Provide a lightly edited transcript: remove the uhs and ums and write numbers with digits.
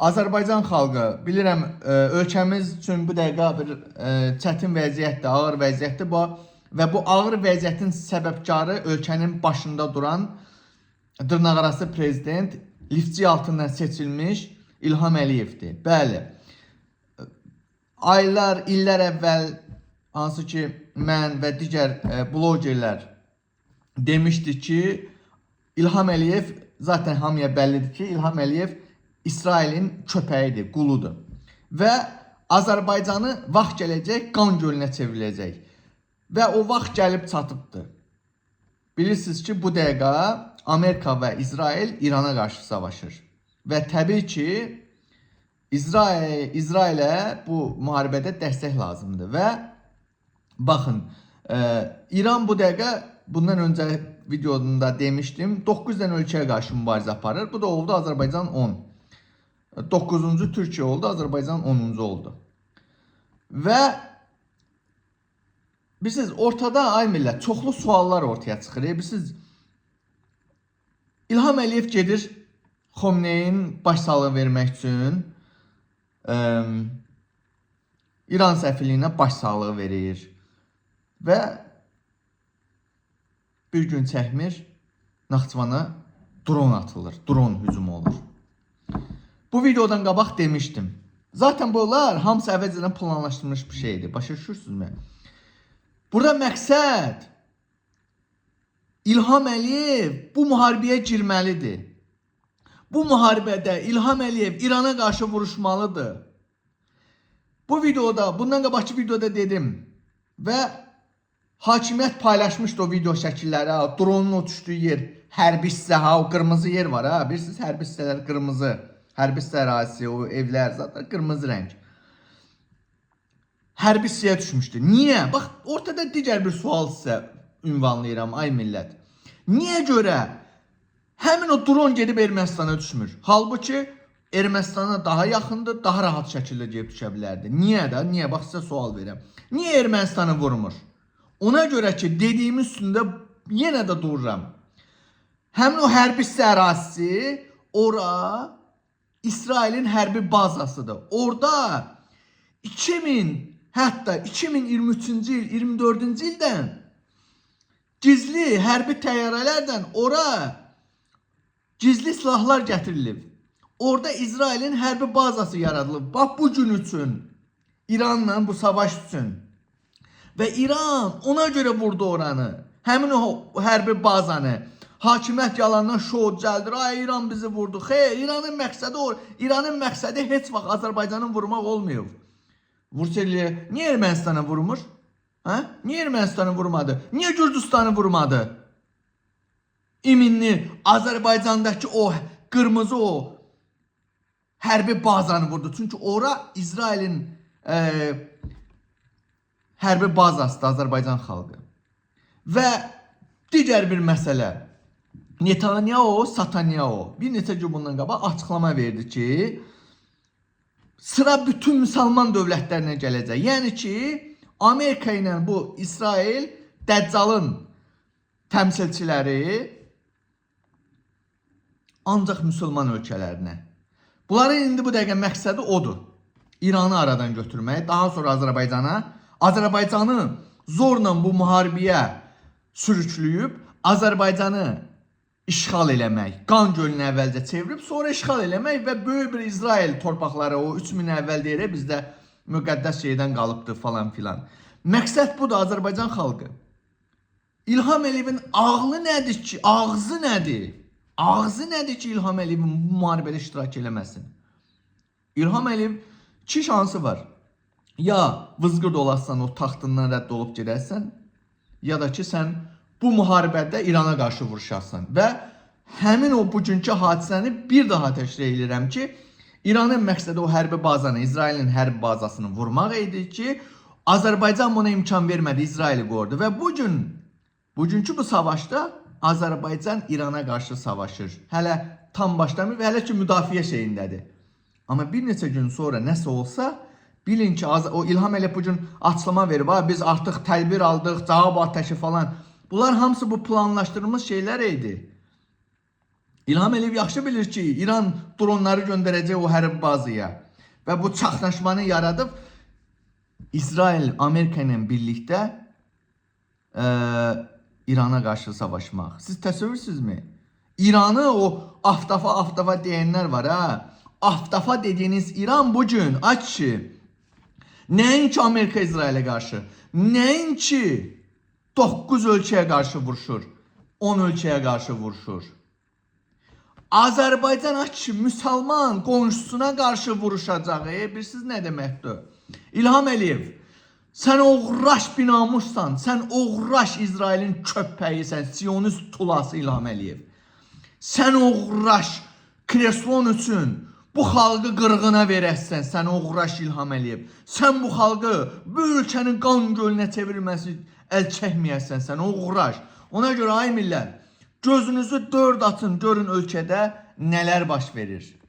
Azərbaycan xalqı, bilirəm, ölkəmiz üçün bu dəqiqə bir çətin vəziyyətdir, ağır vəziyyətdir bu və bu ağır vəziyyətin səbəbkarı ölkənin başında duran dırnaqarası prezident, liftçi altından seçilmiş İlham Əliyevdir. Bəli, aylar, illər əvvəl hansı ki mən və digər blogerlər demişdi ki, İlham Əliyev, zaten hamıya bəllidir ki, İlham Əliyev İsrailin köpəyidir, quludur. Və Azərbaycanı vaxt gələcək, qan gölünə çevriləcək. Və o vaxt gəlib çatıbdır. Bilirsiniz ki, bu dəqiqə Amerika və İsrail İrana qarşı savaşır. Və təbii ki, İsrailə bu müharibədə dəstək lazımdır. Və baxın, İran bu dəqiqə, bundan öncə videomda demişdim, 9 dənə ölkəyə qarşı mübarizə aparır. Bu da oldu Azərbaycan 10. 9-cu Türkiyə oldu, Azərbaycan 10-cu oldu. Və bilirsiniz, ortada ay millət çoxlu suallar ortaya çıxır. Bilirsiniz, İlham Əliyev gedir Xomneyin başsağlığı vermək üçün İran səfirliyinə başsağlığı verir. Və bir gün çəkmir, Naxçıvana dron atılır, dron hücumu olur. Bu videodan qabaq demişdim. Zaten bunlar hamısı əvvəlcədən planlaşdırılmış bir şeydir. Başa düşürsünüzmü? Burada məqsəd İlham Əliyev bu müharibəyə girməlidir. Bu müharibədə İlham Əliyev İrana qarşı vuruşmalıdır. Bu videoda, bundan qabaqki videoda dedim və hakimiyyət paylaşmışdı o video şəkilləri. Dronun uçuşduğu yer, hərbi hissə, o qırmızı yer var. Bilirsiniz, hərbi hissələr qırmızı. Hərbi hissə ərazisi, o evlər zaten qırmızı rəng. Hərbi hissəyə düşmüşdü. Niyə? Bax, ortada digər bir sual sizə ünvanlayıram, ay millət. Niyə görə həmin o dron gedib Ermənistana düşmür? Halbuki Ermənistana daha yaxındır, daha rahat şəkildə gedib düşə bilərdi. Niyə də? Niyə? Bax, sizə sual verirəm. Niyə Ermənistanı vurmur? Ona görə ki, dediyim üstündə yenə də dururam. Həmin o hərbi hissə ərazisi, ora İsrailin hərbi bazasıdır. Orada 2023-cü il, 24-cü ildən gizli hərbi təyyarələrdən ora gizli silahlar gətirilib. Orada İsrailin hərbi bazası yaradılıb. Bax, bu gün üçün, İranla bu savaş üçün. Və İran ona görə vurdu oranı. Həmin o hərbi bazanı. Hakimiyyət yalandan şou cəldir. Ay, İran bizi vurdu. Xeyr, İranın məqsədi o. İranın məqsədi heç vaxt Azərbaycanın vurmaq olmuyor. Vurseliyə niyə Ermənistana vurmur? Niyə Ermənistanı vurmadı? Niyə Gürcüstanı vurmadı? İminli Azərbaycandakı o qırmızı o hərbi bazanı vurdu. Çünki ora İsrailin hərbi bazasıdır, Azərbaycan xalqı. Və digər bir məsələ. Netanyahu, Satanyahu bir neçə gün bundan qabaq açıqlama verdi ki, sıra bütün müsəlman dövlətlərinə gələcək. Yəni ki, Amerika ilə bu İsrail Dəccalın təmsilçiləri ancaq müsəlman ölkələrinə. Bunların indi bu dəqiqə məqsədi odur. İranı aradan götürmək, daha sonra Azərbaycanı zorla bu müharibəyə sürükləyib, Azərbaycanı işğal eləmək, qan gölünü əvvəlcə çevirib, sonra işğal eləmək və böyük bir İsrail torpaqları, o 3000 əvvəl deyirək, bizdə müqəddəs şeydən qalıbdır falan filan. Məqsəd budur, Azərbaycan xalqı. İlham Əliyevin ağlı nədir ki, ağzı nədir? Ağzı nədir ki, İlham Əliyevin bu müharibədə iştirak eləməsin? İlham Əliyev 2 şansı var. Ya vızqırd olarsan, o taxtından rədd olub gedərsən, ya da ki, sən bu müharibədə İrana qarşı vuruşarsan. Və həmin o bugünkü hadisəni bir daha təkrar edirəm ki, İranın məqsədi o hərbi bazanı, İsrailin hərbi bazasını vurmaq idi ki, Azərbaycan buna imkan vermədi, İsraili qorudu. Və bugünkü bu savaşda Azərbaycan İrana qarşı savaşır. Hələ tam başlamayıb və hələ ki müdafiə şeyindədir. Amma bir neçə gün sonra nəsə olsa, bilin ki, o İlham Əliyev bugün açıqlama verib, biz artıq tədbir aldıq, cavab atəşi falan. Bunlar hamısı bu planlaşdırılmış şeylər idi. İlham Əliyev yaxşı bilir ki, İran dronları göndərəcək o hərbi bazaya və bu çaxnaşmanı yaradıb İsrail Amerika ilə birlikdə İrana qarşı savaşmaq. Siz təsəvvürsünüzmü? İranı o aftafa deyənlər var ha. Aftafa dediğiniz İran bugün aç ki nəinki Amerika İsrail'e qarşı, nəinki 9 ölkəyə qarşı vuruşur, 10 ölkəyə qarşı vuruşur. Azərbaycan aç ki müsəlman qonşusuna qarşı vuruşacaq. Bilirsiniz nə deməkdir? İlham Əliyev, sən oğraş binamussan, sən oğraş İsrailin köpəyisən, Siyonist tulası İlham Əliyev. Sən oğraş kreslon üçün bu xalqı qırğına verəsən, sən oğraş İlham Əliyev. Sən bu xalqı bu ölkənin qan gölünə çevirməsi əl çəkməyəsən, sən oğraş. Ona görə ay millət, gözünüzü dörd atın, görün ölkədə nələr baş verir.